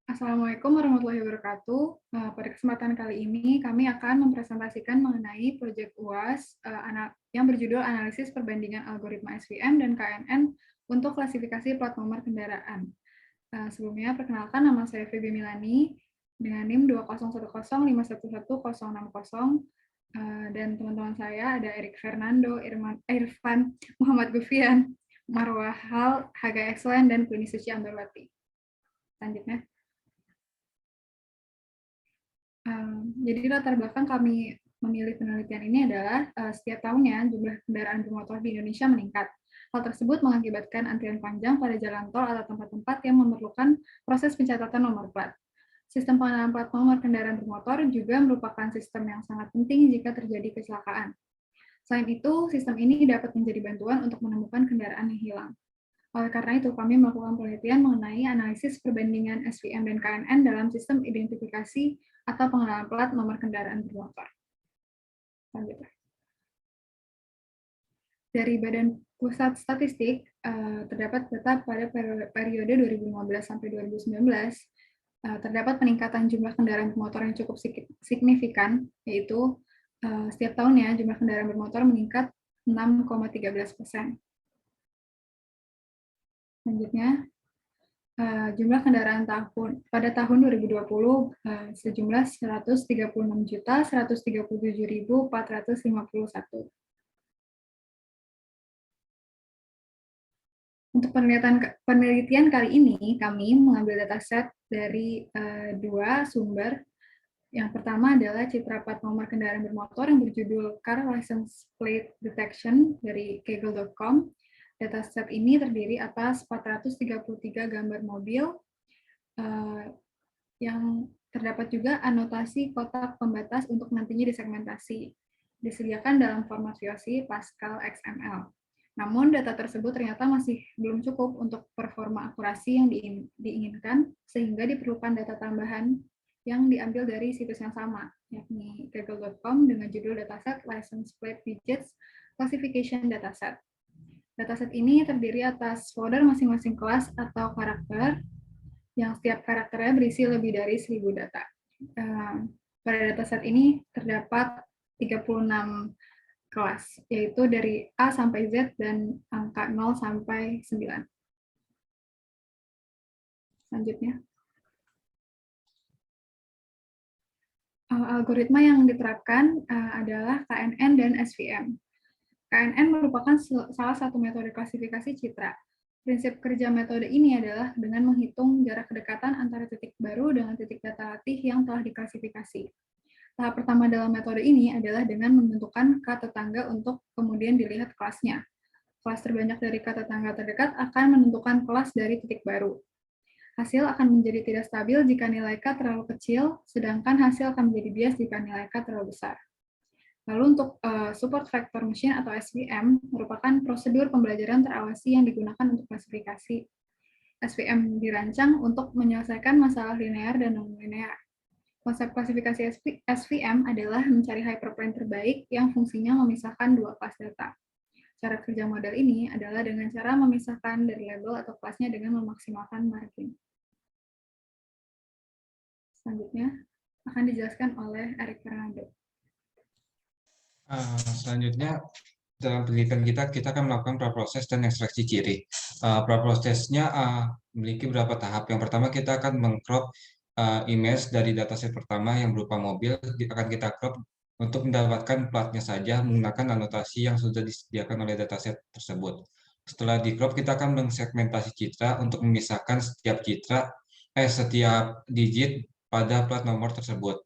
Assalamualaikum warahmatullahi wabarakatuh. Pada kesempatan kali ini, kami akan mempresentasikan mengenai proyek UAS yang berjudul Analisis Perbandingan Algoritma SVM dan KNN untuk klasifikasi plat nomor kendaraan. Sebelumnya, perkenalkan nama saya Feby Milani dengan NIM 20110511060 dan teman-teman saya ada Erik Fernando, Irfan, Muhammad Gufian, Marwah Hal, Haga Excellent, dan Klini Suci Ambarwati. Selanjutnya. Jadi latar belakang kami memilih penelitian ini adalah setiap tahunnya jumlah kendaraan bermotor di Indonesia meningkat. Hal tersebut mengakibatkan antrian panjang pada jalan tol atau tempat-tempat yang memerlukan proses pencatatan nomor plat. Sistem pengenalan plat nomor kendaraan bermotor juga merupakan sistem yang sangat penting jika terjadi kecelakaan. Selain itu, sistem ini dapat menjadi bantuan untuk menemukan kendaraan yang hilang. Oleh karena itu, kami melakukan penelitian mengenai analisis perbandingan SVM dan KNN dalam sistem identifikasi atau pengenalan plat nomor kendaraan bermotor. Lanjut. Dari Badan Pusat Statistik, terdapat data pada periode 2015 sampai 2019, terdapat peningkatan jumlah kendaraan bermotor yang cukup signifikan, yaitu setiap tahunnya jumlah kendaraan bermotor meningkat 6,13%. Selanjutnya, jumlah kendaraan pada tahun 2020 sejumlah 136.137.451. Untuk penelitian kali ini, kami mengambil dataset dari dua sumber. Yang pertama adalah citra plat nomor kendaraan bermotor yang berjudul Car License Plate Detection dari kaggle.com. Dataset ini terdiri atas 433 gambar mobil, yang terdapat juga anotasi kotak pembatas untuk nantinya disegmentasi. Disediakan dalam format VOC Pascal XML. Namun, data tersebut ternyata masih belum cukup untuk performa akurasi yang diinginkan, sehingga diperlukan data tambahan yang diambil dari situs yang sama, yakni kaggle.com dengan judul dataset License Plate Digits Classification Dataset. Dataset ini terdiri atas folder masing-masing kelas atau karakter, yang setiap karakternya berisi lebih dari 1.000 data. Pada dataset ini terdapat 36 kelas, yaitu dari A sampai Z dan angka 0 sampai 9. Selanjutnya. Algoritma yang diterapkan adalah KNN dan SVM. KNN merupakan salah satu metode klasifikasi citra. Prinsip kerja metode ini adalah dengan menghitung jarak kedekatan antara titik baru dengan titik data latih yang telah diklasifikasi. Tahap pertama dalam metode ini adalah dengan menentukan K tetangga untuk kemudian dilihat kelasnya. Kelas terbanyak dari K tetangga terdekat akan menentukan kelas dari titik baru. Hasil akan menjadi tidak stabil jika nilai K terlalu kecil, sedangkan hasil akan menjadi bias jika nilai K terlalu besar. Lalu untuk support vector machine atau SVM merupakan prosedur pembelajaran terawasi yang digunakan untuk klasifikasi. SVM dirancang untuk menyelesaikan masalah linear dan non-linear. Konsep klasifikasi SVM adalah mencari hyperplane terbaik yang fungsinya memisahkan dua kelas data. Cara kerja model ini adalah dengan cara memisahkan dari label atau kelasnya dengan memaksimalkan margin. Selanjutnya akan dijelaskan oleh Erik Fernando. Selanjutnya, dalam penelitian kita akan melakukan praproses dan ekstraksi ciri. Praprosesnya memiliki beberapa tahap. Yang pertama, kita akan mengcrop image dari dataset pertama yang berupa mobil, akan kita crop untuk mendapatkan platnya saja menggunakan anotasi yang sudah disediakan oleh dataset tersebut. Setelah di crop, kita akan mensegmentasi citra untuk memisahkan setiap digit pada plat nomor tersebut.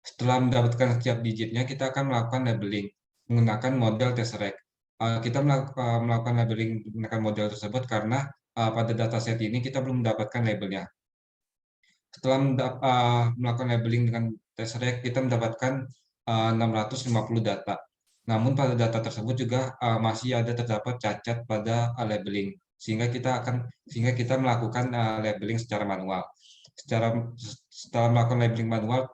Setelah mendapatkan setiap digitnya, kita akan melakukan labeling menggunakan model tesseract. Kita melakukan labeling menggunakan model tersebut karena pada dataset ini kita belum mendapatkan labelnya. Setelah melakukan labeling dengan tesseract, kita mendapatkan 650 data. Namun pada data tersebut juga masih terdapat cacat pada labeling, sehingga kita melakukan labeling secara manual. Setelah melakukan labeling manual,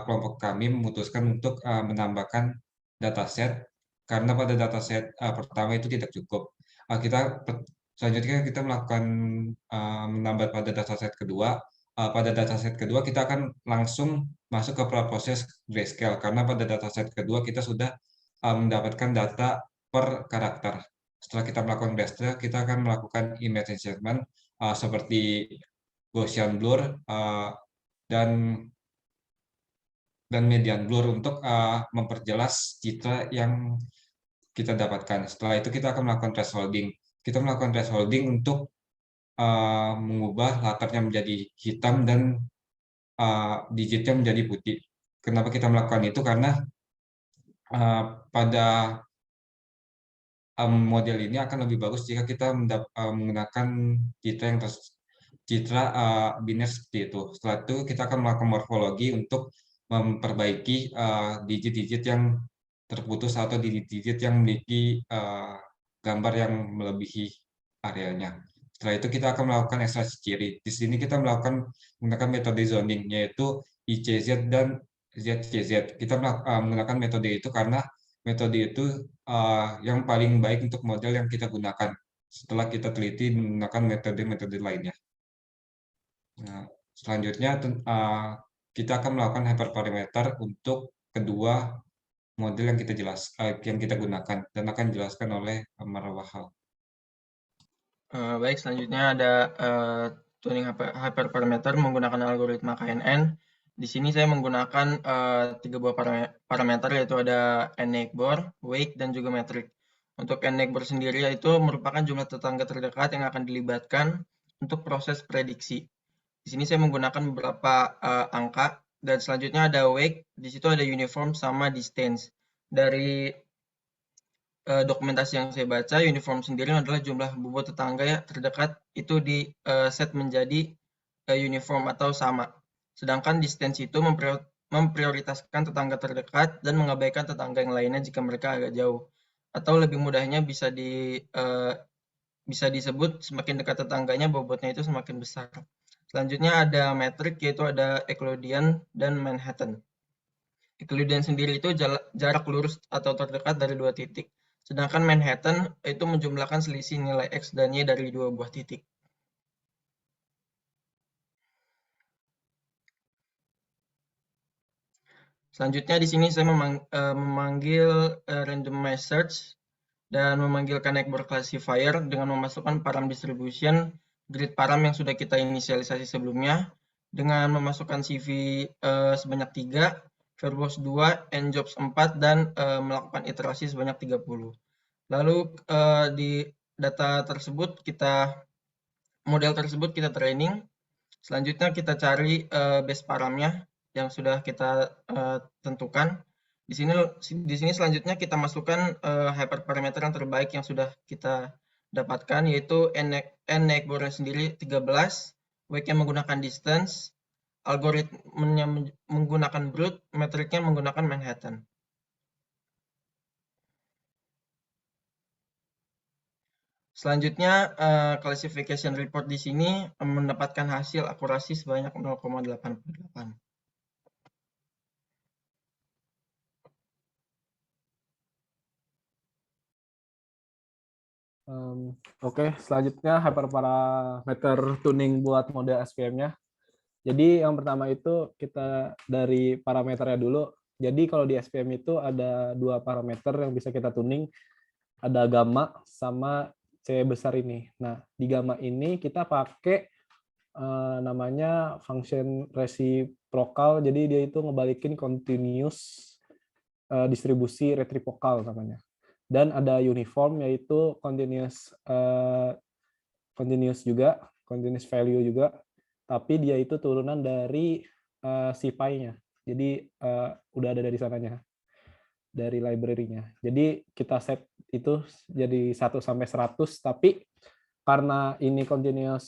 kelompok kami memutuskan untuk menambahkan dataset karena pada dataset pertama itu tidak cukup. Selanjutnya kita melakukan menambah pada dataset kedua pada dataset kedua kita akan langsung masuk ke proses grayscale karena pada dataset kedua kita sudah mendapatkan data per karakter. Setelah kita melakukan grayscale, kita akan melakukan image enhancement seperti Gaussian blur dan median blur untuk memperjelas citra yang kita dapatkan. Setelah itu kita akan melakukan thresholding. Kita melakukan thresholding untuk mengubah latarnya menjadi hitam dan digitnya menjadi putih. Kenapa kita melakukan itu? Karena pada model ini akan lebih bagus jika kita menggunakan citra biner seperti itu. Setelah itu kita akan melakukan morfologi untuk memperbaiki digit-digit yang terputus atau digit-digit yang memiliki gambar yang melebihi areanya. Setelah itu kita akan melakukan ekstraksi ciri. Di sini kita menggunakan metode zoning, yaitu ICZ dan ZCZ. Kita menggunakan metode itu karena metode itu yang paling baik untuk model yang kita gunakan setelah kita teliti menggunakan metode-metode lainnya. Nah, selanjutnya kita akan melakukan hyperparameter untuk kedua model yang kita gunakan dan akan dijelaskan oleh Marwahal. Baik, selanjutnya ada tuning hyperparameter menggunakan algoritma KNN. Di sini saya menggunakan 3 buah parameter, yaitu ada n-neighbor, weight, dan juga metrik. Untuk n-neighbor sendiri yaitu merupakan jumlah tetangga terdekat yang akan dilibatkan untuk proses prediksi. Di sini saya menggunakan beberapa angka, dan selanjutnya ada weight. Di situ ada uniform sama distance. Dari dokumentasi yang saya baca, uniform sendiri adalah jumlah bobot tetangga ya terdekat itu di set menjadi uniform atau sama. Sedangkan distance itu memprioritaskan tetangga terdekat dan mengabaikan tetangga yang lainnya jika mereka agak jauh. Atau lebih mudahnya bisa disebut semakin dekat tetangganya bobotnya itu semakin besar. Selanjutnya ada metrik, yaitu ada Euclidean dan Manhattan. Euclidean sendiri itu jarak lurus atau terdekat dari 2 titik. Sedangkan Manhattan itu menjumlahkan selisih nilai X dan Y dari 2 buah titik. Selanjutnya di sini saya memanggil randomized search dan memanggil connector classifier dengan memasukkan param distribution grid param yang sudah kita inisialisasi sebelumnya dengan memasukkan CV sebanyak 3, verbose 2, njobs 4, dan melakukan iterasi sebanyak 30. Lalu di data tersebut model tersebut kita training. Selanjutnya kita cari base paramnya yang sudah kita tentukan. Di sini selanjutnya kita masukkan hyperparameter yang terbaik yang sudah kita dapatkan, yaitu n-neighbor sendiri 13, weight yang menggunakan distance, algoritmenya menggunakan brute, metriknya menggunakan Manhattan. Selanjutnya, classification report di sini mendapatkan hasil akurasi sebanyak 0,88. Oke, selanjutnya hyperparameter tuning buat model SVM-nya. Jadi yang pertama itu kita dari parameternya dulu. Jadi kalau di SVM itu ada 2 parameter yang bisa kita tuning. Ada gamma sama C besar ini. Nah, di gamma ini kita pakai namanya function reciprocal. Jadi dia itu ngebalikin continuous distribusi retrivokal namanya. Dan ada uniform, yaitu continuous juga, continuous value juga, tapi dia itu turunan dari CPy-nya. Jadi udah ada dari sananya, dari library-nya. Jadi kita set itu jadi 1 sampai 100, tapi karena ini continuous,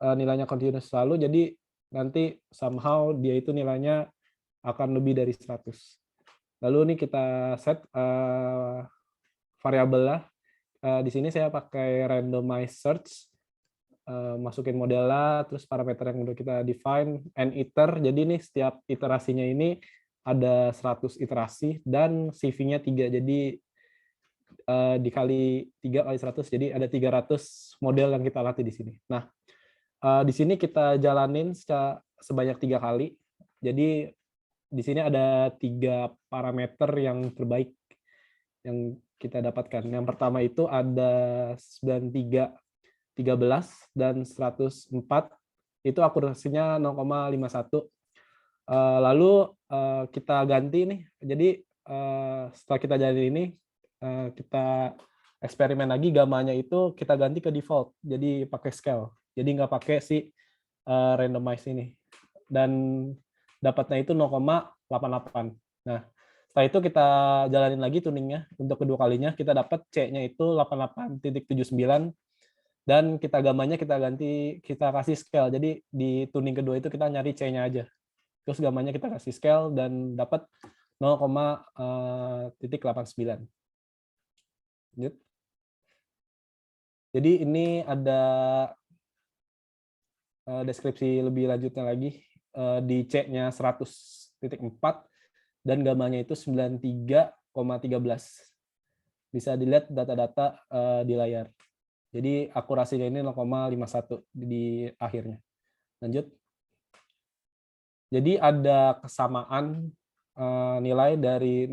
nilainya continuous selalu, jadi nanti somehow dia itu nilainya akan lebih dari 100. Lalu ini kita set variabelnya. Di sini saya pakai randomized search, masukin modelnya, terus parameter yang udah kita define, n-iter. Jadi ini setiap iterasinya ini ada 100 iterasi dan CV-nya 3. Jadi dikali 3 kali 100, jadi ada 300 model yang kita latih di sini. Nah, Di sini kita jalanin sebanyak 3 kali. Jadi di sini ada 3 parameter yang terbaik yang kita dapatkan. Yang pertama itu ada 93, 13, dan 104. Itu akurasinya 0,51. Lalu kita ganti nih. Jadi setelah kita jalanin ini, kita eksperimen lagi, gamanya itu kita ganti ke default. Jadi pakai scale. Jadi nggak pakai si randomize ini. Dan dapatnya itu 0,88. Nah, setelah itu kita jalanin lagi tuningnya. Untuk kedua kalinya kita dapat C-nya itu 88.79. Dan kita gamanya kita ganti, kita kasih scale. Jadi di tuning kedua itu kita nyari C-nya aja. Terus gamanya kita kasih scale dan dapat 0,89. Jadi ini ada deskripsi lebih lanjutnya lagi. Di C-nya 100.4 dan gamanya itu 93,13. Bisa dilihat data-data di layar. Jadi akurasinya ini 0,51 di akhirnya. Lanjut. Jadi ada kesamaan nilai dari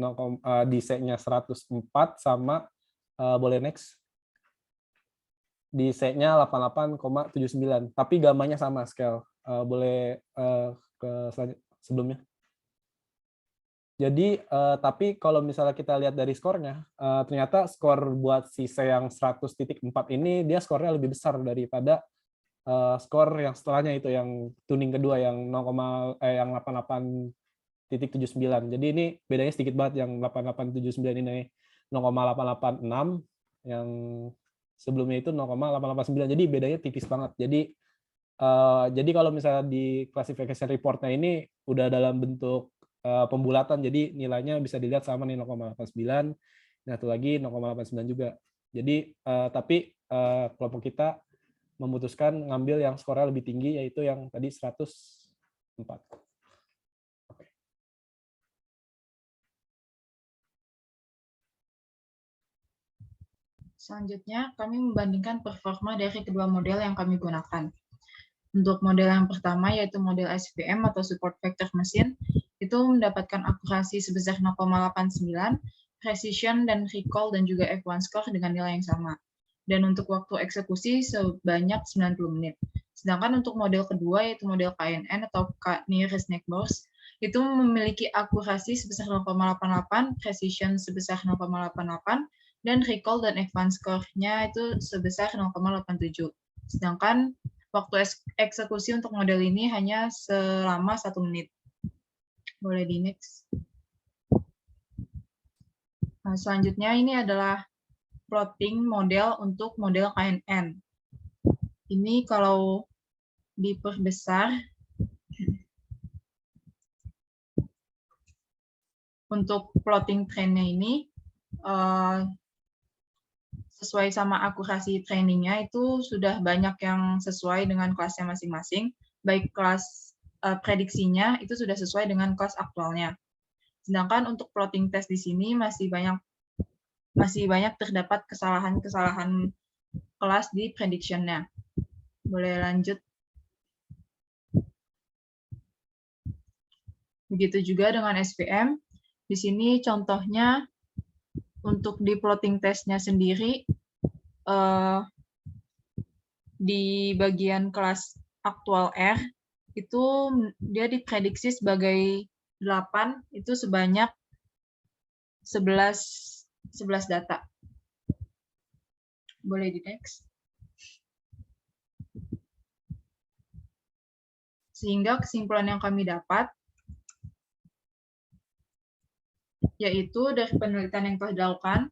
di C-nya 104 sama boleh next. Di C-nya 88,79, tapi gamanya sama scale. Boleh ke sebelumnya. Jadi, tapi kalau misalnya kita lihat dari skornya, ternyata skor buat si C yang 100.4 ini, dia skornya lebih besar daripada skor yang setelahnya itu, yang tuning kedua, yang 88.79. Jadi ini bedanya sedikit banget, yang 8879 ini 0,886, yang sebelumnya itu 0,889. Jadi bedanya tipis banget. Jadi kalau misalnya di classification report-nya ini udah dalam bentuk pembulatan, jadi nilainya bisa dilihat sama nih 0,89, nah satu lagi 0,89 juga. Jadi tapi kelompok kita memutuskan ngambil yang skornya lebih tinggi, yaitu yang tadi 104. Selanjutnya, kami membandingkan performa dari kedua model yang kami gunakan. Untuk model yang pertama, yaitu model SVM atau Support Vector Machine, itu mendapatkan akurasi sebesar 0,89, precision dan recall dan juga F1 score dengan nilai yang sama. Dan untuk waktu eksekusi sebanyak 90 menit. Sedangkan untuk model kedua, yaitu model KNN atau Nearest Neighbors, itu memiliki akurasi sebesar 0,88, precision sebesar 0,88, dan recall dan F1 score-nya itu sebesar 0,87. Sedangkan waktu eksekusi untuk model ini hanya selama 1 menit. Boleh di next. Nah, selanjutnya ini adalah plotting model untuk model KNN. Ini kalau diperbesar, untuk plotting trendnya ini, sesuai sama akurasi trainingnya itu sudah banyak yang sesuai dengan kelasnya masing-masing, baik kelas prediksinya itu sudah sesuai dengan kelas aktualnya. Sedangkan untuk plotting test di sini masih banyak terdapat kesalahan-kesalahan kelas di prediction-nya. Boleh lanjut. Begitu juga dengan SVM. Di sini contohnya untuk di plotting test-nya sendiri, di bagian kelas aktual R, itu dia diprediksi sebagai 8, itu sebanyak 11 data. Boleh di next. Sehingga kesimpulan yang kami dapat, yaitu dari penelitian yang telah dilakukan,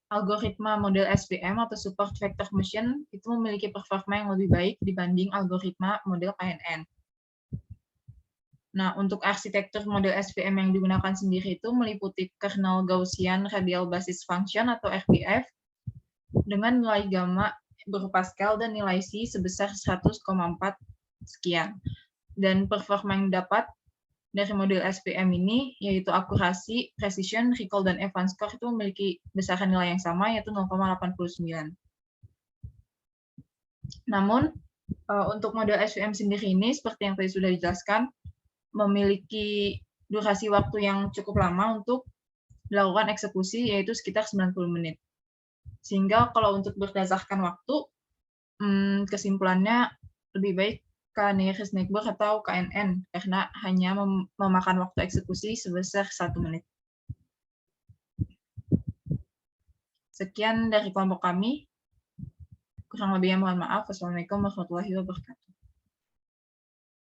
algoritma model SVM atau Support Vector Machine itu memiliki performa yang lebih baik dibanding algoritma model KNN. Nah, untuk arsitektur model SVM yang digunakan sendiri itu meliputi kernel Gaussian Radial Basis Function atau RBF dengan nilai gamma berupa scale dan nilai C sebesar 100,4 sekian. Dan performa yang dapat dari model SVM ini, yaitu akurasi, precision, recall, dan F1 score itu memiliki besaran nilai yang sama, yaitu 0,89. Namun, Untuk model SVM sendiri ini, seperti yang tadi sudah dijelaskan, memiliki durasi waktu yang cukup lama untuk dilakukan eksekusi, yaitu sekitar 90 menit. Sehingga kalau untuk berdasarkan waktu, kesimpulannya lebih baik K-nearest neighbor atau KNN, karena hanya memakan waktu eksekusi sebesar 1 menit. Sekian dari kelompok kami. Kurang lebihnya mohon maaf. Wassalamualaikum warahmatullahi wabarakatuh.